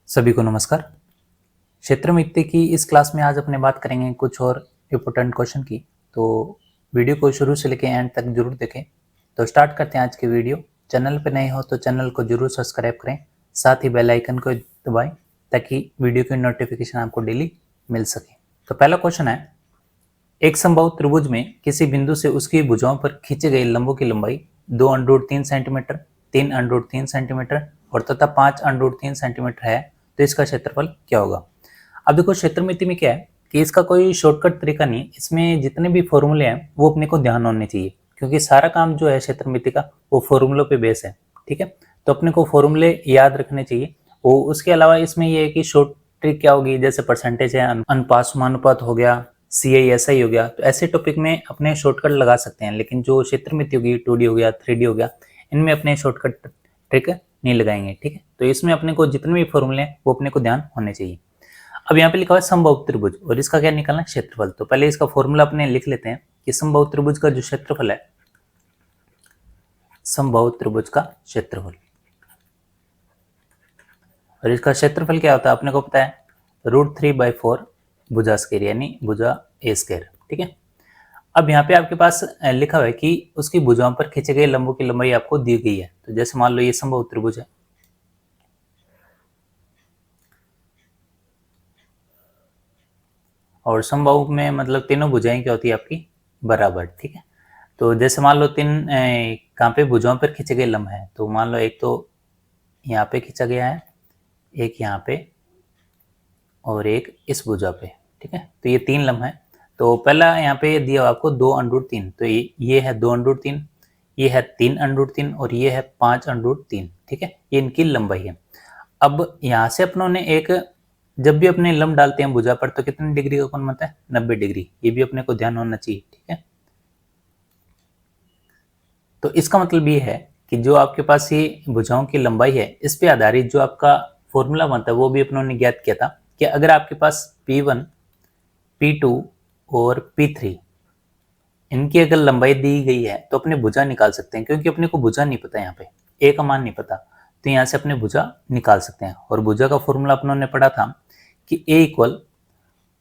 सभी को नमस्कार। क्षेत्रमिति की इस क्लास में आज अपने बात करेंगे कुछ और इम्पोर्टेंट क्वेश्चन की, तो वीडियो को शुरू से लेकर एंड तक जरूर देखें। तो स्टार्ट करते हैं आज की वीडियो। चैनल पर नए हो तो चैनल को जरूर सब्सक्राइब करें, साथ ही बेल आइकन को दबाएं ताकि वीडियो की नोटिफिकेशन आपको डेली मिल सके। तो पहला क्वेश्चन है, एक समबाहु त्रिभुज में किसी बिंदु से उसकी भुजाओं पर खींचे गए लंबों की लंबाई 2√3 सेंटीमीटर, 3√3 सेंटीमीटर और तथा 5√3 सेंटीमीटर है, तो इसका क्षेत्रफल क्या होगा। अब देखो क्षेत्रमिति में क्या है कि इसका कोई शॉर्टकट तरीका नहीं, इसमें जितने भी फॉर्मूले हैं वो अपने को ध्यान होने चाहिए, क्योंकि सारा काम जो है क्षेत्रमिति का वो फॉर्मूलों पे बेस है। ठीक है, तो अपने को फॉर्मूले याद रखने चाहिए। वो उसके अलावा इसमें ये है कि शॉर्ट ट्रिक क्या होगी, जैसे परसेंटेज है, अनुपात समानुपात हो गया, CI हो गया, तो ऐसे टॉपिक में अपने शॉर्टकट लगा सकते हैं। लेकिन जो क्षेत्रमिति होगी, 2D हो गया, 3D हो गया, इनमें अपने शॉर्टकट ट्रिक नहीं लगाएंगे। ठीक है, तो इसमें अपने को जितने भी फॉर्मूले हैं वो अपने को ध्यान होने चाहिए। अब यहाँ पे लिखा हुआ है समबाहु त्रिभुज, और इसका क्या निकालना है, क्षेत्रफल। तो पहले इसका फॉर्मूला अपने लिख लेते हैं कि समबाहु त्रिभुज का जो क्षेत्रफल है, समबाहु त्रिभुज का क्षेत्रफल, और इसका क्षेत्रफल क्या होता है अपने को पता है, √3/4 भुजा स्क्वायर यानी भुजा A स्क्वायर। ठीक है, अब यहाँ पे आपके पास लिखा हुआ है कि उसकी भुजाओं पर खींचे गए लंबों की लंबाई आपको दी गई है। तो जैसे मान लो ये समबाहु त्रिभुज है, और समबाहु में मतलब तीनों भुजाएं क्या होती है आपकी, बराबर। ठीक है, तो जैसे मान लो तीन कहाँ पे भुजाओं पर खींचे गए लंब है, तो मान लो एक तो यहाँ पे खींचा गया है, एक यहाँ पे और एक इस भुजा पे। ठीक है, तो ये 3 लम्ब है। तो पहला यहाँ पे दिया आपको 2√3, तो ये है 2√3, ये है 3√3 और ये है 5√3। ठीक है, ये इनकी लंबाई है। अब यहाँ से अपनों ने एक, जब भी अपने लंब डालते हैं भुजा पर तो कितने डिग्री का कोण बनता है, 90 डिग्री। ये भी अपने को ध्यान होना चाहिए। ठीक है, तो इसका मतलब ये है कि जो आपके पास ये भुजाओं की लंबाई है, इस पे आधारित जो आपका फॉर्मूला बनता है वो भी अपनों ने ज्ञात किया था कि अगर आपके पास P1, P2 और P3 इनकी अगर लंबाई दी गई है तो अपने भुजा निकाल सकते हैं, क्योंकि अपने को भुजा नहीं पता, यहाँ पे ए का मान नहीं पता, तो यहाँ से अपने भुजा निकाल सकते हैं। और भुजा का फॉर्मूला अपनों ने पढ़ा था कि A =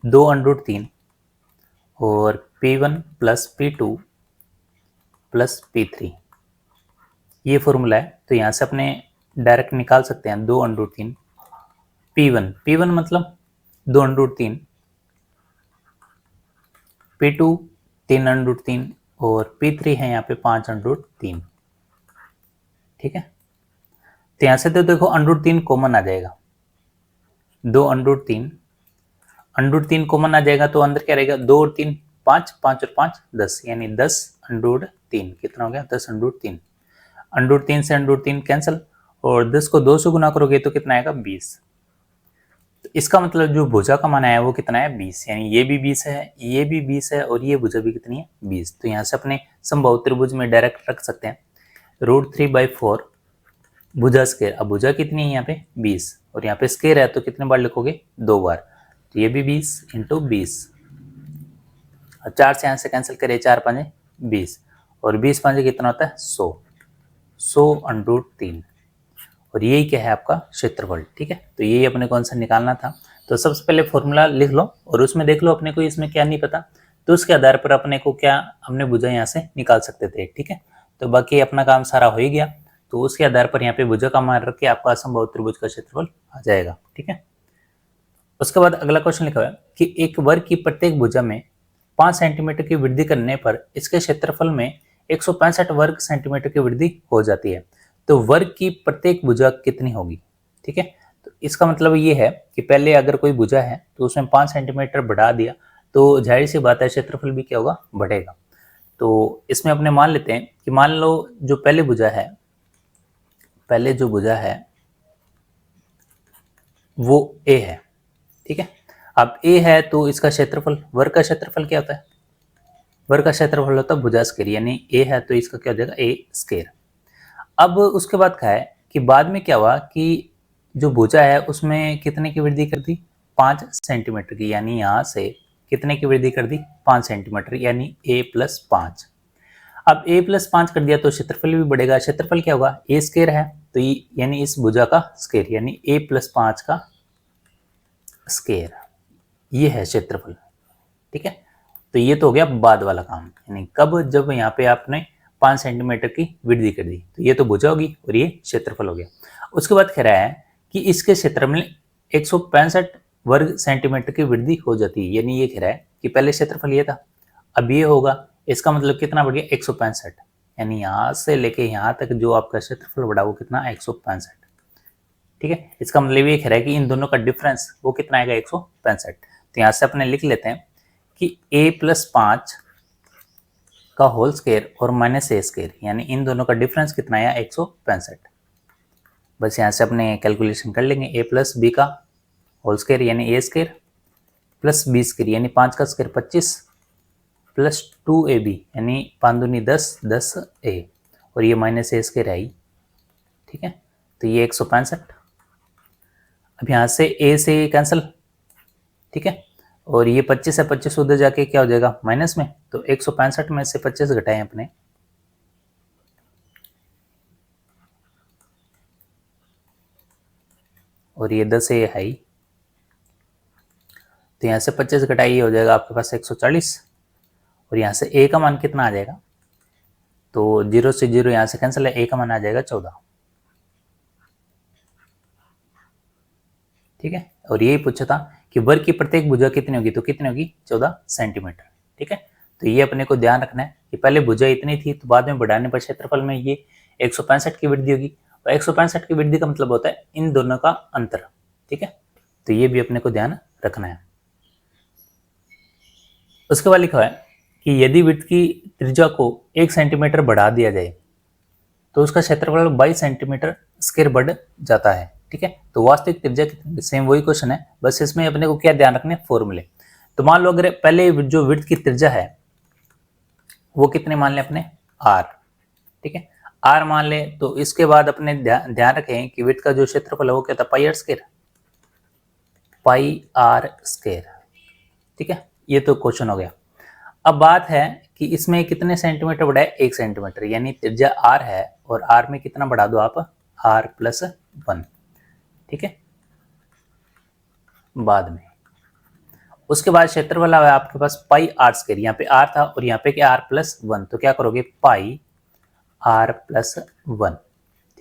2√3 और P1 + P2 + P3, ये फॉर्मूला है। तो यहाँ से अपने डायरेक्ट निकाल सकते हैं 2√3 P1 मतलब 2√3, P2 3√3 और P3 है यहाँ पे 5√3। ठीक है, तो यहाँ से तो देखो √3 कॉमन आ जाएगा, 2√3 कॉमन आ जाएगा, तो अंदर क्या रहेगा, 2 और 3 5, 5 और 5 10, यानी 10√3 कितना हो गया, 10√3। √3 से √3 कैंसिल, और 10 को 2 से गुना करोगे तो कितना आएगा, 20। तो इसका मतलब जो भुजा का मान आया वो कितना है, 20, यानी ये भी 20 है, ये भी 20 है और ये भुजा भी कितनी है, 20। तो यहाँ से अपने समबाहु त्रिभुज में डायरेक्ट रख सकते हैं √3/4 भुजा स्क्वायर। अब भुजा कितनी है यहाँ पे, 20, और यहाँ पे स्क्वायर है तो कितने बार लिखोगे, 2 बार। तो ये भी 20 × 20, और 4 से यहाँ से कैंसिल करें, 4 × 5 = 20, और 20 × 5 कितना होता है, 100√3, और यही क्या है आपका क्षेत्रफल। ठीक है, तो यही अपने को आंसर निकालना था। तो सबसे पहले फॉर्मूला लिख लो और उसमें देख लो अपने को इसमें क्या नहीं पता, तो उसके आधार पर अपने को क्या हमने भुजा यहाँ से निकाल सकते थे। ठीक है, तो बाकी अपना काम सारा हो ही गया, तो उसके आधार पर यहाँ पे भुजा का मान रख के आपका समबाहु त्रिभुज का क्षेत्रफल आ जाएगा। ठीक है, उसके बाद अगला क्वेश्चन लिखा हुआ है कि एक वर्ग की प्रत्येक भुजा में 5 सेंटीमीटर की वृद्धि करने पर इसके क्षेत्रफल में 165 वर्ग सेंटीमीटर की वृद्धि हो जाती है, तो वर्ग की प्रत्येक भुजा कितनी होगी। ठीक है, तो इसका मतलब ये है कि पहले अगर कोई भुजा है तो उसमें 5 सेंटीमीटर बढ़ा दिया, तो जाहिर सी बात है क्षेत्रफल भी क्या होगा, बढ़ेगा। तो इसमें अपने मान लेते हैं कि मान लो जो पहले भुजा है, पहले जो भुजा है वो A है। ठीक है, अब A है तो इसका क्षेत्रफल, वर्ग का क्षेत्रफल क्या होता है, वर्ग का क्षेत्रफल होता है भुजा स्क्वायर, यानी A है तो इसका क्या हो जाएगा, A स्क्वायर। अब उसके बाद क्या है कि बाद में क्या हुआ कि जो भुजा है उसमें कितने की वृद्धि कर दी, 5 सेंटीमीटर की, यानी यहाँ से कितने की वृद्धि कर दी, 5 सेंटीमीटर, यानी A + 5। अब A + 5 कर दिया तो क्षेत्रफल भी बढ़ेगा। क्षेत्रफल क्या होगा, A स्क्वायर है, तो यानी इस भुजा का स्क्वायर, यानी A + 5 का स्क्वायर, ये है क्षेत्रफल। ठीक है, तो ये तो हो गया बाद वाला काम, यानी कब, जब यहाँ पे आपने 5 सेंटीमीटर की वृद्धि कर दी, तो ये तो भुजा होगी और ये क्षेत्रफल हो गया। उसके बाद कह रहा है कि इसके क्षेत्र में 165 वर्ग सेंटीमीटर की वृद्धि हो जाती है, यानी ये कह रहा है कि पहले क्षेत्रफल ये था, अब ये होगा, इसका मतलब कितना बढ़ गया 165, यानी यहाँ से लेके यहाँ तक जो आपका क्षेत्रफल बढ़ा वो कितना 165। ठीक है, इसका मतलब ये कह रहा है कि इन दोनों का डिफरेंस वो कितना आएगा 165। तो यहाँ से अपने लिख लेते हैं कि a+5 का होल स्क्वायर और माइनस ए स्क्वायर, यानी इन दोनों का डिफरेंस कितना आया 165। बस यहाँ से अपने कैलकुलेशन कर लेंगे, a+b का होल स्क्वायर यानी ए स्क्वायर प्लस बी स्क्वायर यानी 5 का स्क्वायर 25 प्लस 2ab यानी 5 दूनी 10 10a और ये माइनस ए स्क्वायर आई। ठीक है, तो ये 165। अब यहाँ से a से कैंसिल, ठीक है, और ये 25 है, 25 उधर जाके क्या हो जाएगा माइनस में, तो 165 में से 25 घटाएं अपने, और ये 10 है हाई, तो यहाँ से 25 घटाइए हो जाएगा आपके पास 140, और यहाँ से a का मान कितना आ जाएगा, तो 0 से 0 यहाँ से कैंसिल है, a का मान आ जाएगा 14। ठीक है, और यही पूछा था कि वर्ग की प्रत्येक भुजा कितनी होगी, तो कितनी होगी 14 सेंटीमीटर। ठीक है, तो ये अपने को ध्यान रखना है कि पहले भुजा इतनी थी, तो बाद में बढ़ाने पर क्षेत्रफल में ये 165 की वृद्धि होगी, और 165 की वृद्धि का मतलब होता है इन दोनों का अंतर। ठीक है, तो ये भी अपने को ध्यान रखना है। उसके बाद लिखा है कि यदि वृत्त की त्रिज्या को 1 सेंटीमीटर बढ़ा दिया जाए तो उसका क्षेत्रफल 22 सेंटीमीटर स्क्वायर बढ़ जाता है। ठीक है, तो वास्तविक त्रिज्या कितनी, सेम वही क्वेश्चन है, बस इसमें अपने को क्या ध्यान रखने फॉर्मूले। तो मान लो अगर पहले जो वृत्त की त्रिज्या है वो कितने मान ले अपने r। ठीक है, r मान ले, तो इसके बाद अपने ध्यान रखें कि वृत्त का जो क्षेत्रफल है वो क्या था पाई आर स्क्वायर। ठीक है, ये तो क्वेश्चन हो गया। अब बात है कि इसमें कितने सेंटीमीटर बढ़ा है 1 सेंटीमीटर, यानी त्रिज्या r है और r में कितना बढ़ा दो आप r+1। ठीक है, बाद में उसके बाद क्षेत्रफल है आपके पास पाई आर स्क्वायर, यहाँ पे r था और यहाँ पे क्या r+1, तो क्या करोगे पाई r+1।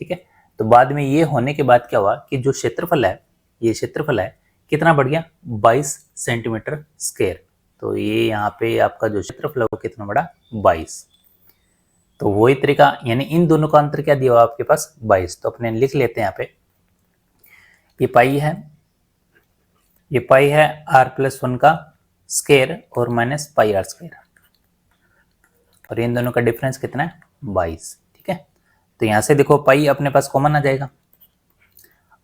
ठीक है, तो बाद में ये होने के बाद क्या हुआ कि जो क्षेत्रफल है, ये क्षेत्रफल है कितना बढ़ गया 22 सेंटीमीटर स्क्वायर। तो ये यहाँ पे आपका जो क्षेत्रफल है वो कितना बड़ा 22। तो वही तरीका, यानी इन दोनों का अंतर क्या दिया हुआ आपके पास 22, तो अपने लिख लेते हैं यहाँ पे, ये पाई है r+1 का स्क्वायर और माइनस पाई आर स्क्वायर, और इन दोनों का डिफरेंस कितना है 22। ठीक है, तो यहाँ से देखो पाई अपने पास कॉमन आ जाएगा,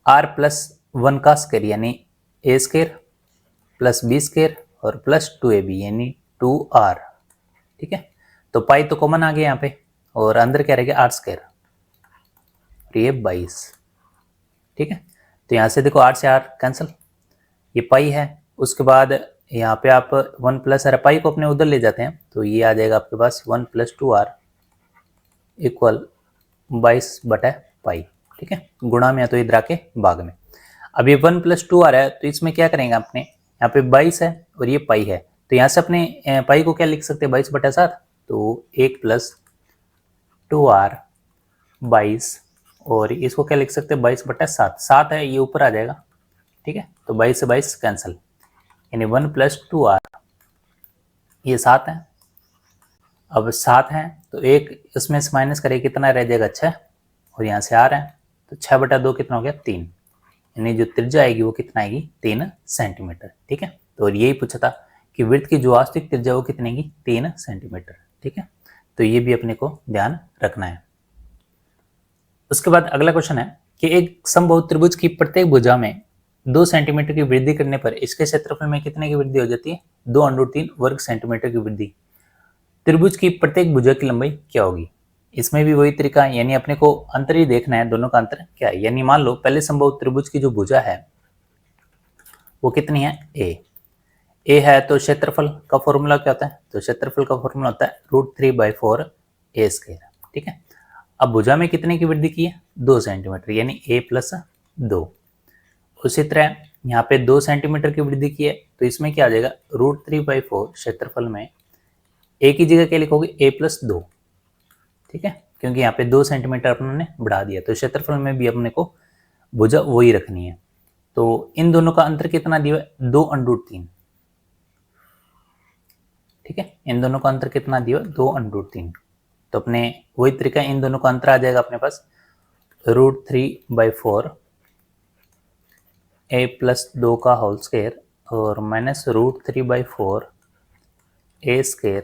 r+1 का स्क्वायर यानी a square plus b square और प्लस 2ab यानी 2r। ठीक है, तो पाई तो कॉमन आ गया यहाँ पे, और अंदर क्या रहेगा r स्क्वायर, और ये 22। ठीक है, तो यहाँ से देखो r से r कैंसिल, ये पाई है, उसके बाद यहाँ पे आप 1 प्लस r पाई को अपने उधर ले जाते हैं, तो ये आ जाएगा आपके पास 1 + 2r इक्वल 22/पाई। ठीक है, गुणा में है तो इधर आके भाग में। अब ये 1 + 2r है, तो इसमें क्या करेंगे अपने, यहाँ पे 22 है और ये पाई है, तो यहाँ से अपने पाई को क्या लिख सकते हैं 22/7, तो 1 + 2r 22, और इसको क्या लिख सकते हैं 22/7, 7 है ये ऊपर आ जाएगा। ठीक है, तो 22 से 22 कैंसिल, यानी 1 + 2r, ये 7 है। अब 7 है तो एक इसमें से माइनस करें कितना रह जाएगा 6, और यहाँ से r है, तो 6/2 कितना हो गया 3, यानी जो त्रिज्या आएगी वो कितना आएगी 3 सेंटीमीटर। ठीक है, तो यही पूछा था कि वृत्त की जो वास्तविक त्रिज्या वो कितनी आएगी 3 सेंटीमीटर। ठीक है, तो ये भी अपने को ध्यान रखना है। उसके बाद अगला क्वेश्चन है कि एक समबाहु त्रिभुज की प्रत्येक भुजा में 2 सेंटीमीटर की वृद्धि करने पर इसके क्षेत्रफल में कितने की वृद्धि हो जाती है 2√3 वर्ग सेंटीमीटर की वृद्धि। त्रिभुज की प्रत्येक भुजा की लंबाई क्या होगी, इसमें भी वही तरीका है, यानी अपने को अंतर ही देखना है दोनों का अंतर क्या है। यानी मान लो पहले समबाहु त्रिभुज की जो भुजा है वो कितनी है a है, तो क्षेत्रफल का फॉर्मूला क्या होता है, तो क्षेत्रफल का फॉर्मूला होता है √3/4 a स्क्वायर। ठीक है, अब भुजा में कितने की वृद्धि की है 2 सेंटीमीटर, यानी a + 2। उसी तरह यहाँ पे 2 सेंटीमीटर की वृद्धि की है, तो इसमें क्या आ जाएगा, √3/4 क्षेत्रफल में ए की जगह क्या लिखोगे, a+2, ठीक है, क्योंकि यहाँ पे 2 सेंटीमीटर अपने बढ़ा दिया, तो क्षेत्रफल में भी अपने को भुजा वही रखनी है। तो इन दोनों का अंतर कितना दिया है, 2√3, ठीक है, इन दोनों का अंतर कितना दिया, 2√3। तो अपने वही तरीका, इन दोनों का अंतर आ जाएगा अपने पास √3/4 a+2 का होल स्क्वायर और -√3/4 a²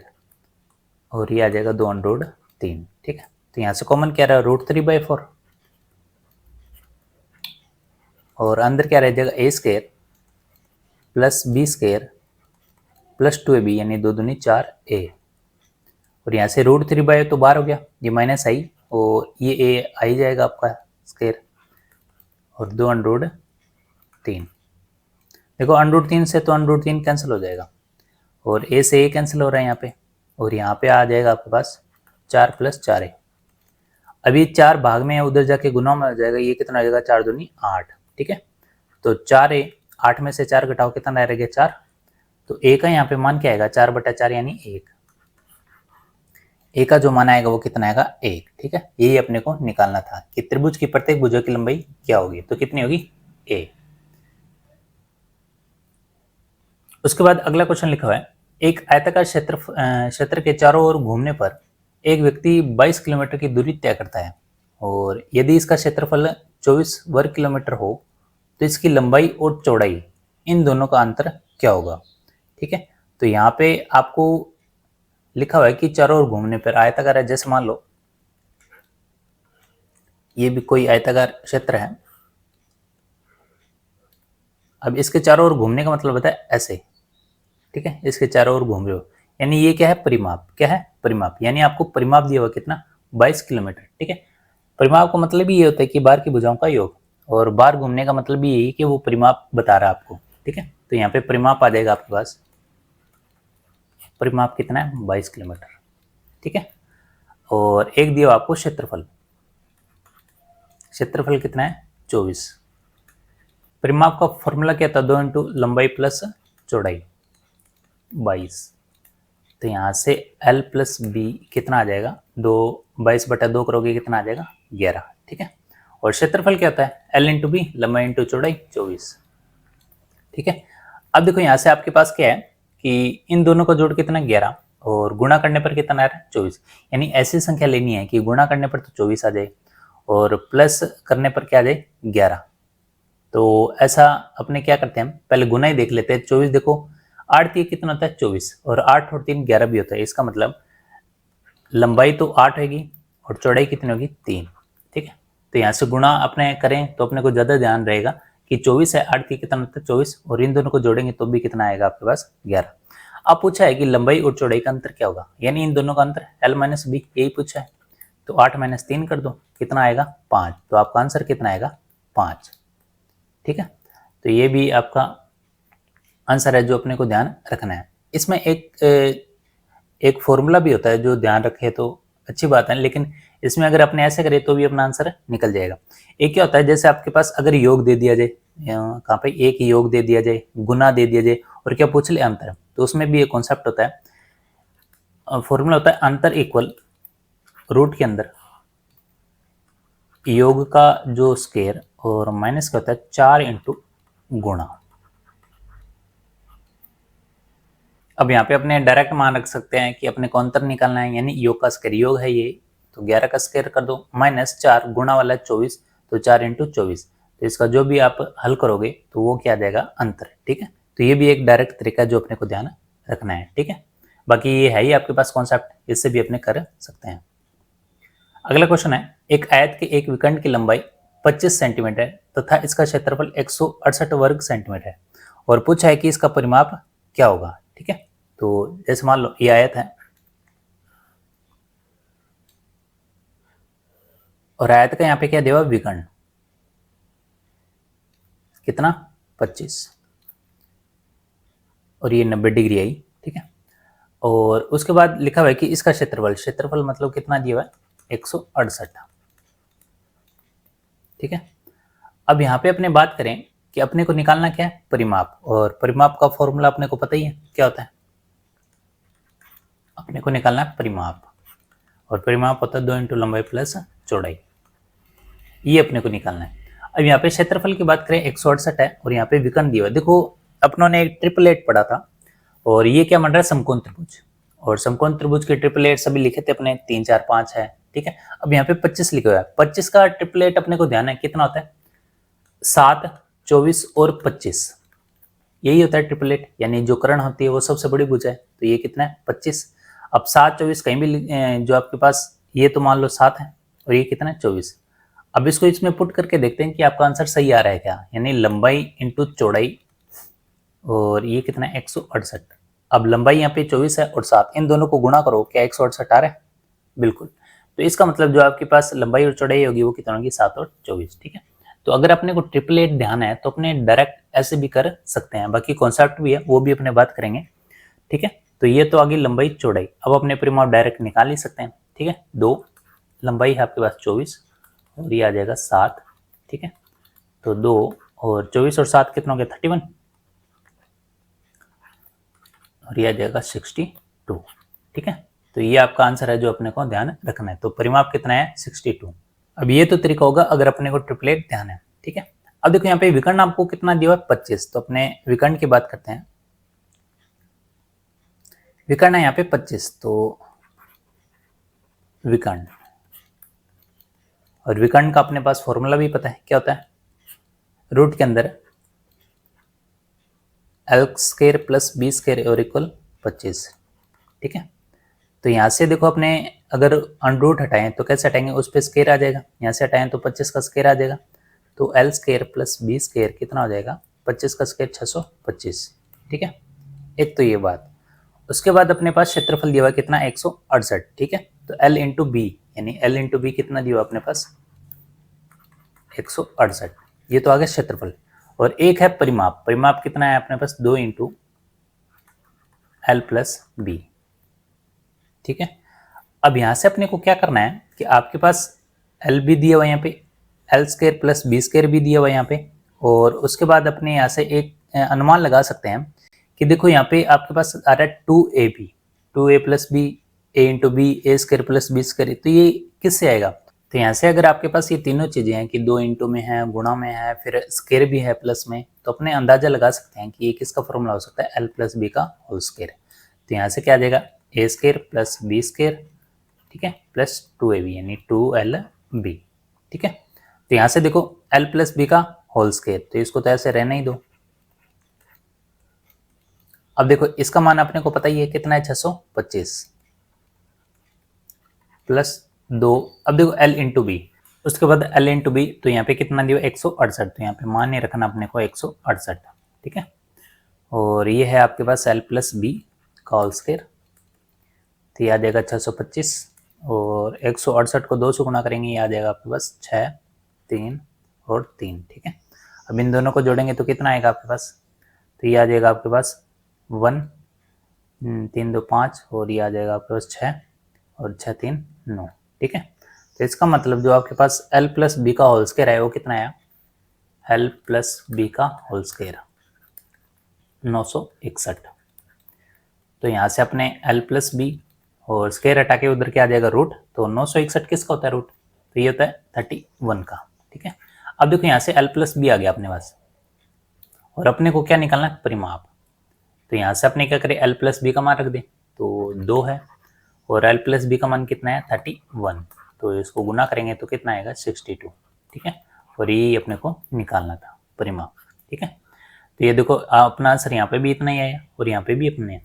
और ये आ जाएगा 2√3, ठीक है। तो यहाँ से कॉमन क्या रहा, √3/4 और अंदर क्या रह जाएगा, a² plus b² plus 2ab यानी 2 दूनी 4a और यहाँ से √3/, तो बाहर हो गया, ये माइनस आई और ये a आई जाएगा आपका स्क्वायर और 2√3। देखो √3 से तो √3 कैंसिल हो जाएगा और a से a कैंसिल हो रहा है यहाँ पे और यहाँ पे आ जाएगा आपके पास 4 + 4a। अभी 4 भाग में है, उधर जाके गुना में हो जाएगा, ये कितना हो जाएगा, 4 दूनी 8, ठीक है। तो 4a, 8 में से 4 घटाओ कितना रह गया, 4, तो a का यहाँ पे मान क्या आएगा, 4/4 यानी 1, a का जो मान आएगा वो कितना आएगा, 1, ठीक है। यही अपने को निकालना था कि त्रिभुज की प्रत्येक भुजा की लंबाई क्या होगी, तो कितनी होगी, a। उसके बाद अगला क्वेश्चन लिखा हुआ है, एक आयताकार क्षेत्र के चारों ओर घूमने पर एक व्यक्ति 22 किलोमीटर की दूरी तय करता है और यदि इसका क्षेत्रफल 24 वर्ग किलोमीटर हो तो इसकी लंबाई और चौड़ाई इन दोनों का अंतर क्या होगा, ठीक है। तो यहाँ पे आपको लिखा हुआ है कि चारों ओर घूमने पर आयताकार है, जैसे मान लो ये भी कोई आयताकार क्षेत्र है, अब इसके चारों ओर घूमने का मतलब होता है ऐसे, ठीक है, इसके चारों ओर घूम रहे हो, यानी ये क्या है, परिमाप, क्या है, परिमाप, यानी आपको परिमाप दिया हुआ कितना, 22 किलोमीटर, ठीक है। परिमाप का मतलब ये होता है कि बार की भुजाओं का योग और बार घूमने का मतलब भी यही कि वो परिमाप बता रहा है आपको, ठीक है। तो यहाँ पे परिमाप आ जाएगा आपके पास, परिमाप कितना है, 22 किलोमीटर, ठीक है। और एक दिया आपको क्षेत्रफल, क्षेत्रफल कितना है, 24। परिमाप का फॉर्मूला क्या था, 2 इंटू लंबाई प्लस चौड़ाई 22, तो यहाँ से L प्लस बी कितना आ जाएगा, 22/2 करोगे कितना आ जाएगा, 11, ठीक है। और क्षेत्रफल क्या होता है, L इंटू बी, लंबाई इंटू चौड़ाई 24, ठीक है। अब देखो यहाँ से आपके पास क्या है कि इन दोनों का जोड़ कितना, 11 और गुणा करने पर कितना आ रहा है, 24, यानी ऐसी संख्या लेनी है कि गुणा करने पर तो 24 आ जाए और प्लस करने पर क्या आ जाए, 11। तो ऐसा अपने क्या करते हैं, पहले गुना ही देख लेते हैं। 24 देखो 8 3 कितना होता है, 24 और 8 और 3 11 भी होता है, इसका मतलब लंबाई तो 8 होगी और चौड़ाई कितनी होगी, 3, ठीक है। तो यहाँ से गुणा अपने करें तो अपने को ज़्यादा ध्यान रहेगा कि 24 है, 8 3 कितना होता है, 24 और इन दोनों को जोड़ेंगे तो भी कितना आएगा आपके पास, 11। अब पूछा है कि लंबाई और चौड़ाई का अंतर क्या होगा, यानी इन दोनों का अंतर L माइनस बी, यही पूछा है। तो 8 - 3 कर दो, कितना आएगा, 5, तो आपका आंसर कितना आएगा, 5, ठीक है। तो ये भी आपका आंसर है जो अपने को ध्यान रखना है। इसमें एक फॉर्मूला भी होता है जो ध्यान रखे तो अच्छी बात है, लेकिन इसमें अगर अपने ऐसे करें तो भी अपना आंसर निकल जाएगा। एक क्या होता है, जैसे आपके पास अगर योग दे दिया जाए, कहाँ पे एक योग दे दिया जाए, गुना दे दिया जाए और क्या पूछ ले, अंतर, तो उसमें भी एक कॉन्सेप्ट होता है, फॉर्मूला होता है अंतर इक्वल रूट के अंदर योग का जो स्क्वायर और माइनस का होता है 4 इंटू गुणा। अब यहाँ पे अपने डायरेक्ट मान रख सकते हैं कि अपने को अंतर निकालना है, यानी योग का स्क्वायर, योग है ये, तो 11 का स्क्वायर कर दो, -4 गुणा वाला 24, तो 4 इंटू 24, तो इसका जो भी आप हल करोगे तो वो क्या आ जाएगा, अंतर, ठीक है। तो ये भी एक डायरेक्ट तरीका है जो अपने को ध्यान रखना है, ठीक है। बाकी ये है ही आपके पास कॉन्सेप्ट, इससे भी अपने कर सकते हैं। अगला क्वेश्चन है, एक आयत के एक विकर्ण की लंबाई 25 सेंटीमीटर तथा इसका क्षेत्रफल 168 वर्ग सेंटीमीटर है और पूछा है कि इसका परिमाप क्या होगा, ठीक है। तो जैसे मान लो ये आयत है और आयत का यहाँ पे क्या दिया, विकर्ण कितना, 25 और ये 90 डिग्री आई, ठीक है। और उसके बाद लिखा हुआ है कि इसका क्षेत्रफल, क्षेत्रफल मतलब कितना दिया हुआ है, 168, ठीक है। अब यहाँ पे अपने बात करें कि अपने को निकालना क्या है, परिमाप, और परिमाप का फॉर्मूला अपने को पता ही है क्या होता है, अपने को निकालना है परिमाप, और परिमाप होता है 2 इंटू लंबाई प्लस चौड़ाई, ये अपने को निकालना है। अब यहाँ पे क्षेत्रफल की बात करें 168 है, और यहाँ पे विकर्ण दिया है। देखो अपनों ने एक ट्रिपल एट पढ़ा था, और ये क्या बन रहा है, समकोण त्रिभुज, और समकोण त्रिभुज के ट्रिपल एट सभी लिखे थे अपने, 3 4 5 है, ठीक है। अब यहाँ पे 25 लिखा हुआ है, 25 का ट्रिपल एट अपने को ध्यान है कितना होता है, 7 24 और 25, यही होता है ट्रिपल एट, यानी जो कर्ण होती है वो सबसे बड़ी भुजा है, तो ये कितना है 25। अब 7 24 कहीं भी जो आपके पास, ये तो मान लो 7 है, और ये कितना है 24। अब इसको इसमें पुट करके देखते हैं कि आपका आंसर सही आ रहा है क्या, यानी लंबाई इंटू चौड़ाई, और ये कितना है 168। अब लंबाई यहाँ पे 24 है और 7, इन दोनों को गुणा करो, क्या 168 आ रहा है, बिल्कुल। तो इसका मतलब जो आपके पास लंबाई और चौड़ाई होगी वो कितना होगी, 7 और 24, ठीक है। तो अगर अपने को ट्रिपल एट ध्यान है तो अपने डायरेक्ट ऐसे भी कर सकते हैं, बाकी कॉन्सेप्ट भी है वो भी अपने बात करेंगे, ठीक है। तो ये तो आगे लंबाई चौड़ाई, अब अपने परिमाप डायरेक्ट निकाल ही सकते हैं, ठीक है। 2 लंबाई है आपके पास 24, और ये आ जाएगा 7, ठीक है। तो 2 और 24 और 7 कितना हो गया 31, और ये आ जाएगा 62, ठीक है। तो ये आपका आंसर है जो अपने को ध्यान रखना है। तो परिमाप कितना है 62। अब ये तो तरीका होगा अगर अपने को ट्रिपलेट ध्यान है, ठीक है। अब देखो यहाँ पे विकर्ण आपको कितना दिया है 25, तो अपने विकर्ण की बात करते हैं। विकर्ण है यहाँ पे 25, तो विकर्ण, और विकर्ण का अपने पास फॉर्मूला भी पता है क्या होता है, रूट के अंदर L square plus B square और इक्वल 25, ठीक है। तो यहाँ से देखो अपने अगर अंडरूट हटाएं तो कैसे हटाएंगे, उस पर स्क्वायर आ जाएगा, यहाँ से हटाएं तो 25 का स्क्वायर आ जाएगा, तो L square plus B square कितना हो जाएगा 25 का स्क्वायर 625, ठीक है। एक तो ये बात, उसके बाद अपने पास क्षेत्रफल दिया हुआ कितना 168, ठीक है। तो एल इंटू बी, यानी एल इंटू बी कितना दिया हुआ अपने पास 168, ये तो आ गया क्षेत्रफल। और एक है परिमाप, परिमाप कितना है अपने पास 2 इंटू एल प्लस बी, ठीक है। अब यहां से अपने को क्या करना है कि आपके पास एल भी दिया हुआ यहाँ पे, L square plus B square भी दिया हुआ यहाँ पे, और उसके बाद अपने यहाँ से एक अनुमान लगा सकते हैं कि देखो यहाँ पे आपके पास आ रहा है 2ab, 2a प्लस बी, ए इंटू बी, ए स्क्वायर प्लस बी स्क्वायर, तो ये किससे आएगा, तो यहाँ से अगर आपके पास ये तीनों चीजें हैं कि 2 इंटू में है, गुणा में है, फिर स्क्वायर भी है प्लस में, तो अपने अंदाजा लगा सकते हैं कि ये किसका फॉर्मूला हो सकता है, एल प्लस बी का होल स्क्वायर। तो यहाँ से क्या आ जाएगा ए स्क्वायर प्लस बी स्क्वायर, ठीक है, प्लस 2ab यानी 2lb, ठीक है। तो यहाँ से देखो l प्लस बी का होल स्क्वायर, तो इसको तो ऐसे रहने ही दो। अब देखो इसका मान अपने को पता ही है कितना है 625 प्लस 2, अब देखो l इंटू बी, उसके बाद l इंटू बी, तो यहाँ पे कितना दिया 168, तो यहाँ पे मान नहीं रखना अपने को 168, ठीक है। और ये है आपके पास l प्लस बी का होल स्क्वायर, तो ये आ जाएगा 625, और 168 को 2 से गुणा करेंगे, ये आ जाएगा आपके पास 6 3 और 3, ठीक है। अब इन दोनों को जोड़ेंगे तो कितना आएगा आपके पास, तो ये आ जाएगा आपके पास 1 3 2 5, और ये आ जाएगा आपके पास 6 और 6 3 9, ठीक है। तो इसका मतलब जो आपके पास l प्लस बी का होल स्क्वायर है वो कितना आया, l प्लस बी का होल स्क्वायर 961। तो यहाँ से अपने l प्लस बी और स्क्वायर हटा के उधर क्या आ जाएगा रूट, तो 961 किसका होता है रूट, तो ये होता है 31 का, ठीक है। अब देखो यहाँ से l प्लस बी आ गया अपने पास, और अपने को क्या निकालना है परिमाप, तो यहाँ से अपने क्या करें l प्लस बी का मान रख दे, तो 2 है, और l प्लस बी का मान कितना है 31, तो इसको गुना करेंगे तो कितना आएगा 62, ठीक है। और ये अपने को निकालना था परिमाप, ठीक है। तो ये देखो अपना आंसर यहाँ पे भी इतना ही आया और यहाँ पे भी इतना है,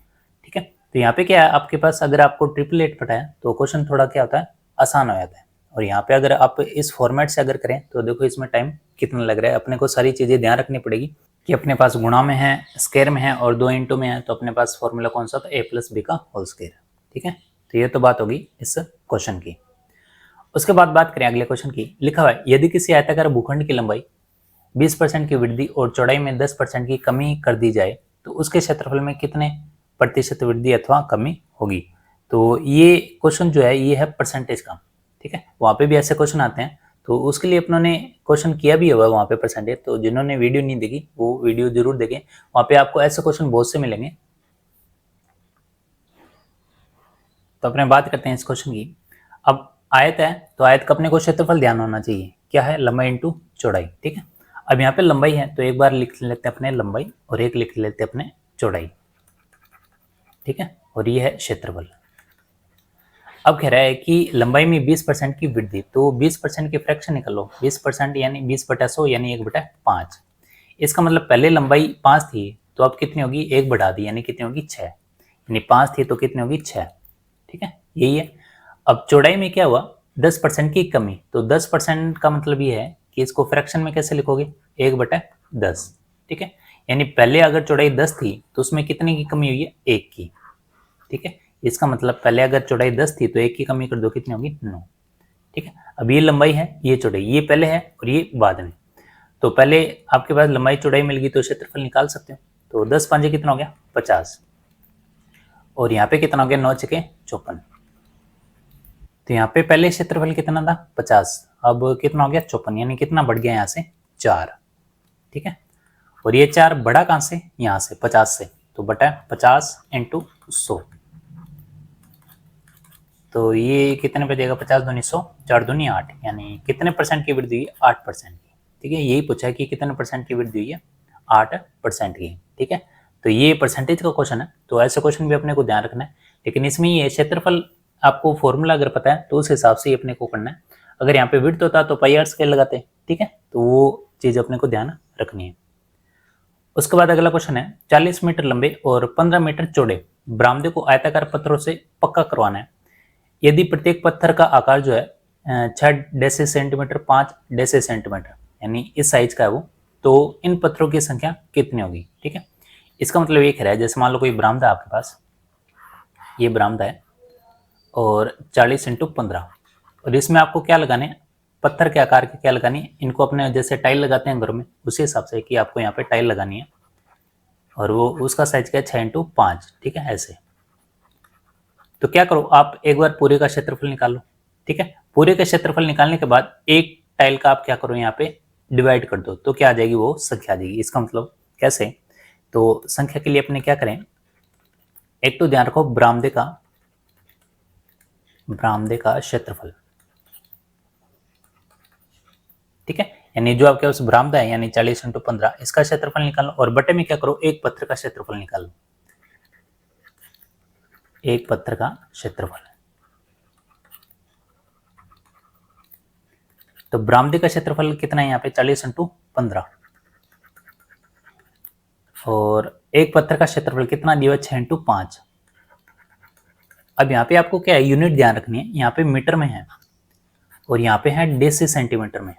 ठीक है। तो यहाँ पे क्या है आपके पास, अगर आपको ट्रिपल एट पता है तो क्वेश्चन थोड़ा क्या होता है आसान हो जाता है, और यहाँ पे अगर आप इस फॉर्मेट से अगर करें तो देखो इसमें टाइम कितना लग रहा है, अपने को सारी चीजें ध्यान रखनी पड़ेगी कि अपने पास गुणा में है, स्क्वायर में है और 2 इंटू में है, तो अपने पास फॉर्मूला कौन सा था ए प्लस बी का होल स्क्वायर, ठीक है। तो ये तो बात होगी इस क्वेश्चन की। उसके बाद बात करें अगले क्वेश्चन की, लिखा हुआ है यदि किसी आयताकार भूखंड की लंबाई 20% की वृद्धि और चौड़ाई में 10% की कमी कर दी जाए तो उसके क्षेत्रफल में कितने प्रतिशत वृद्धि अथवा कमी होगी। तो ये क्वेश्चन जो है ये है परसेंटेज का, ठीक है। वहां पे भी ऐसे क्वेश्चन आते हैं, तो उसके लिए अपनों ने क्वेश्चन किया भी हुआ वहाँ पे परसेंटेज, तो जिन्होंने वीडियो नहीं देखी वो वीडियो जरूर देखें, वहाँ पे आपको ऐसे क्वेश्चन बहुत से मिलेंगे। तो अपने बात करते हैं इस क्वेश्चन की। अब आयत है तो आयत का अपने को क्षेत्रफल ध्यान होना चाहिए, क्या है, लंबाई इंटू चौड़ाई, ठीक है। अब यहाँ पे लंबाई है तो एक बार लिख लेते हैं अपने लंबाई और एक लिख लेते हैं अपने चौड़ाई, ठीक है, और ये है क्षेत्रफल। अब कह रहा है कि लंबाई में 20% की वृद्धि, तो 20% की फ्रैक्शन निकालो, 20% यानी 20/100 यानी 1/5। इसका मतलब पहले लंबाई 5 थी तो अब कितनी होगी, 1 बढ़ा दी यानी कितनी होगी 6, यानी 5 थी तो कितनी होगी 6, ठीक है, यही है। अब चौड़ाई में क्या हुआ, 10% की कमी, तो 10% का मतलब ये है कि इसको फ्रैक्शन में कैसे लिखोगे, 1/10, ठीक है, यानी पहले अगर चौड़ाई 10 थी तो उसमें कितने की कमी हुई है, 1 की, ठीक है। इसका मतलब पहले अगर चौड़ाई 10 थी तो 1 की कमी कर दो, कितनी होगी 9, ठीक है। अब ये लंबाई है, ये चौड़ाई, ये पहले है और ये बाद में, तो पहले आपके पास लंबाई चौड़ाई मिल गई तो क्षेत्रफल निकाल सकते हो। तो 10 5 कितना हो गया 50, और यहाँ पे कितना हो गया 9 6 54। तो यहाँ पे पहले क्षेत्रफल कितना था 50, अब कितना हो गया 54, यानी कितना बढ़ गया यहाँ से 4, ठीक है। और ये 4 बड़ा कहाँ से, यहाँ से 50 से, तो बटा 50 × 100, तो ये कितने पे देगा, 50 दूनी 100, 4 दूनी 8, यानी कितने परसेंट की वृद्धि हुई, 8% की, ठीक है। यही पूछा है कि कितने परसेंट की वृद्धि हुई है, 8% की, ठीक है। तो ये परसेंटेज का क्वेश्चन है, तो ऐसे क्वेश्चन भी अपने को ध्यान रखना है। लेकिन इसमें ये क्षेत्रफल आपको फॉर्मूला अगर पता है तो उस हिसाब से ही अपने को करना है। अगर यहाँ पे विड्थ होता तो पाई आर स्केल लगाते, ठीक है, तो वो चीज अपने को ध्यान रखनी है। उसके बाद अगला क्वेश्चन है, 40 मीटर लंबे और 15 मीटर चौड़े बरामदे को आयताकार पत्थरों से पक्का करवाना है। यदि प्रत्येक पत्थर का आकार जो है 6 सेंटीमीटर 5 सेंटीमीटर यानी इस साइज का है वो, तो इन पत्थरों की संख्या कितनी होगी, ठीक है। इसका मतलब ये कह रहा है, जैसे मान लो कोई बरामदा आपके पास, ये बरामदा है और 40 × 15, और इसमें आपको क्या लगाने हैं, पत्थर के आकार के क्या लगानी है, इनको अपने जैसे टाइल लगाते हैं घरों में उसी हिसाब से कि आपको यहाँ पे टाइल लगानी है, और वो उसका साइज क्या है 6 × 5, ठीक है, ऐसे। तो क्या करो, आप एक बार पूरे का क्षेत्रफल निकाल लो, ठीक है। पूरे का क्षेत्रफल निकालने के बाद एक टाइल का आप क्या करो, यहाँ पे डिवाइड कर दो, तो क्या आ जाएगी, वो संख्या आ जाएगी। इसका मतलब कैसे, तो संख्या के लिए अपने क्या करें, एक तो ध्यान रखो बरामदे का क्षेत्रफल, ठीक है, यानी जो आपके पास बरामदा है यानी 40 × 15, इसका क्षेत्रफल निकालो, और बटे में क्या करो, एक पत्थर का क्षेत्रफल निकालो, एक पत्थर का क्षेत्रफल। तो बरामदे का क्षेत्रफल कितना है यहाँ पे 40 × 15, और एक पत्थर का क्षेत्रफल कितना दिया 6 × 5। अब यहाँ पे आपको क्या है, यूनिट ध्यान रखनी है, यहाँ पे मीटर में है और यहाँ पे है डेसी सेंटीमीटर में,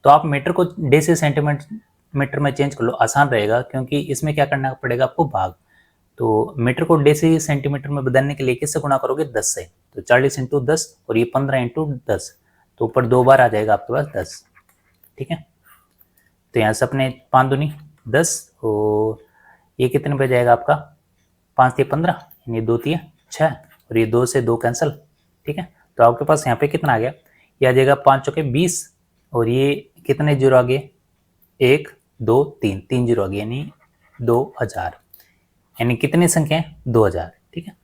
तो आप मीटर को डेसी सेंटीमीटर में चेंज कर लो, आसान रहेगा, क्योंकि इसमें क्या करना पड़ेगा आपको भाग। तो मीटर को डेसी सेंटीमीटर में बदलने के लिए किससे गुणा करोगे, 10 से, तो 40 × 10 और ये 15 × 10, तो ऊपर 2 बार आ जाएगा आपके पास 10, ठीक है। तो यहाँ से अपने 5 दूनी 10, और ये कितने पे जाएगा आपका, 5 × 15 यानी 2 × 6, और ये 2 से 2 कैंसिल, ठीक है। तो आपके पास यहाँ पे कितना आ गया, ये आ जाएगा 5 चौके 20, और ये कितने जीरो आ गए, 1 2 3 3 जीरो आ गए, यानी 2000, यानी कितनी संख्या है 2000, ठीक है।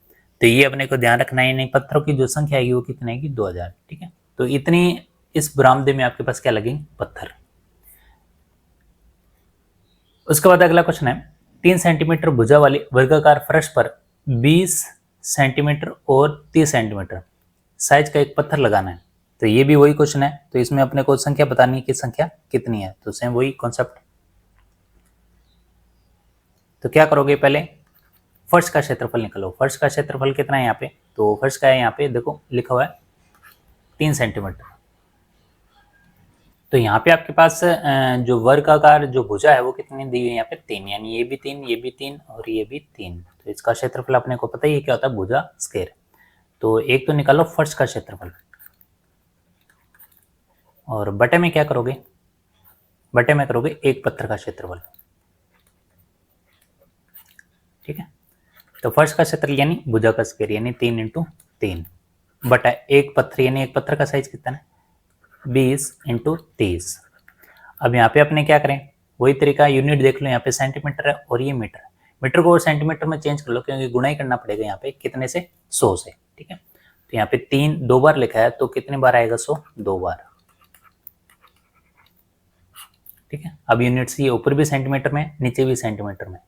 तो ये अपने को ध्यान रखना है, यानी पत्थरों की जो संख्या आएगी वो कितनी आएगी 2000, ठीक है। तो इतनी इस बरामदे में आपके पास क्या लगेंगे, पत्थर। उसके बाद अगला क्वेश्चन है, 3 सेंटीमीटर भुजा वाली वर्गाकार फर्श पर 20 सेंटीमीटर और 30 सेंटीमीटर साइज का एक पत्थर लगाना है। तो ये भी वही क्वेश्चन है, तो इसमें अपने को संख्या बतानी है कि संख्या कितनी है, तो सेम वही कॉन्सेप्ट। तो क्या करोगे, पहले फर्श का क्षेत्रफल निकालो, फर्श का क्षेत्रफल कितना है यहाँ पे, तो फर्श का है यहाँ पे देखो लिखा हुआ है 3 सेंटीमीटर। तो यहाँ पे आपके पास जो वर्गाकार जो भुजा है वो कितनी दी हुई है यहाँ पे 3, यानी ये भी 3 ये भी 3 और ये भी 3, तो इसका क्षेत्रफल अपने को पता ही है क्या होता है, भुजा स्क्वायर। तो एक तो निकालो फर्श का क्षेत्रफल, और बटे में क्या करोगे, बटे में करोगे एक पत्थर का क्षेत्रफल, ठीक है। तो फर्श का क्षेत्रफल यानी भुजा का स्क्वायर यानी 3 × 3 बटा एक पत्थर, यानी एक पत्थर का साइज कितना है 20 × 30, अब यहाँ पे अपने क्या करें, वही तरीका, यूनिट देख लो, यहाँ पे सेंटीमीटर है और ये मीटर है। मीटर को और सेंटीमीटर में चेंज कर लो क्योंकि गुणाई करना पड़ेगा यहाँ पे कितने से, 100 से। ठीक है, तो यहाँ पे 3 2 बार लिखा है तो कितने बार आएगा 100, 2 बार। ठीक है, अब यूनिट्स ये ऊपर भी सेंटीमीटर में, नीचे भी सेंटीमीटर में,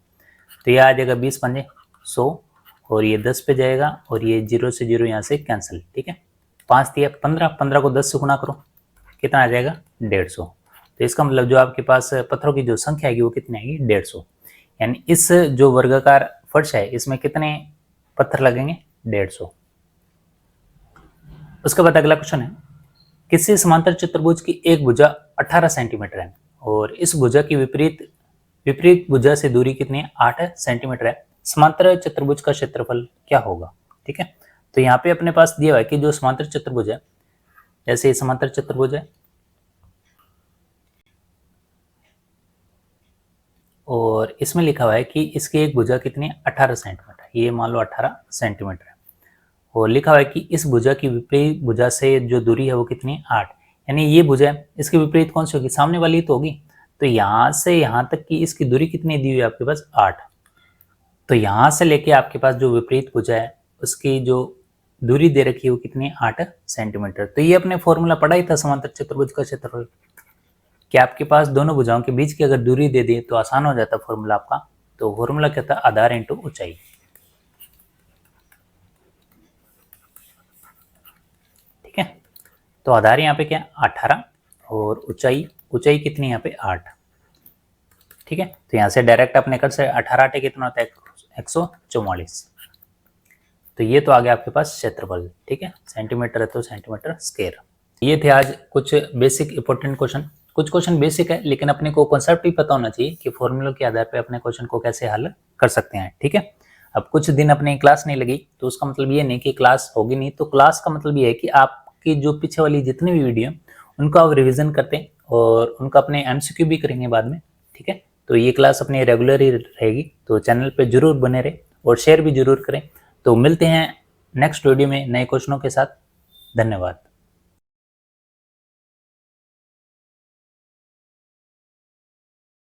तो ये आ जाएगा 20 पंजे 100 और ये 10 पे जाएगा और ये 0 से 0 यहाँ से कैंसिल। ठीक है, 5 दिया 15, 15 को 10 से गुना करो, कितना आ जाएगा 150। तो इसका मतलब जो आपके पास पत्थरों की जो संख्या आएगी वो कितनी आएगी 150। यानी इस जो वर्गाकार फर्श है इसमें कितने पत्थर लगेंगे 150। उसके बाद अगला क्वेश्चन है, किसी समांतर चतुर्भुज की एक भुजा 18 सेंटीमीटर है और इस भुजा की विपरीत भुजा से दूरी कितनी है, 8 सेंटीमीटर है। समांतर चतुर्भुज का क्षेत्रफल क्या होगा। ठीक है, तो यहाँ पे अपने पास दिया हुआ है कि जो समांतर चतुर्भुज है, जैसे ये समांतर चतुर्भुज है और इसमें लिखा हुआ है कि इसकी एक भुजा कितनी है 18 सेंटीमीटर, ये मान लो 18 सेंटीमीटर है और लिखा हुआ है कि इस भुजा की विपरीत भुजा से जो दूरी है वो कितनी है 8। यानी ये भुजा है, इसकी विपरीत कौन सी होगी, सामने वाली तो होगी। तो यहाँ से यहाँ तक की इसकी दूरी कितनी दी हुई है आपके पास 8। तो यहाँ से लेके आपके पास जो विपरीत भुजा है उसकी जो दूरी दे रखी है वो कितनी है 8 सेंटीमीटर। तो ये अपने फॉर्मूला पढ़ा ही था समांतर चतुर्भुज का क्षेत्रफल, कि आपके पास दोनों भुजाओं के बीच की अगर दूरी दे दी तो आसान हो जाता फॉर्मूला आपका। तो फॉर्मूला क्या था, आधार इंटू ऊंचाई। ठीक है, तो आधार यहाँ पे क्या है 18 और ऊंचाई कितनी यहाँ पे 8। ठीक है, तो यहाँ से डायरेक्ट अपने कर से 18 8 कितना होता है 144। तो ये तो आ गया आपके पास क्षेत्रफल। ठीक है, सेंटीमीटर है तो सेंटीमीटर स्क्वायर। ये थे आज कुछ बेसिक इंपॉर्टेंट क्वेश्चन। कुछ क्वेश्चन बेसिक है लेकिन अपने को कॉन्सेप्ट भी पता होना चाहिए कि फॉर्मूलों के आधार पे अपने क्वेश्चन को कैसे हल कर सकते हैं। ठीक है, अब कुछ दिन अपने क्लास नहीं लगी तो उसका मतलब ये नहीं कि क्लास होगी नहीं, तो क्लास का मतलब ये है कि आपकी जो पीछे वाली जितनी भी वीडियो उनको आप रिविजन करते हैं और उनका अपने MCQ भी करेंगे बाद में। ठीक है, तो ये क्लास अपनी रेगुलर ही रहेगी, तो चैनल पे जरूर बने रहे और शेयर भी जरूर करें। तो मिलते हैं नेक्स्ट वीडियो में नए क्वेश्चनों के साथ। धन्यवाद।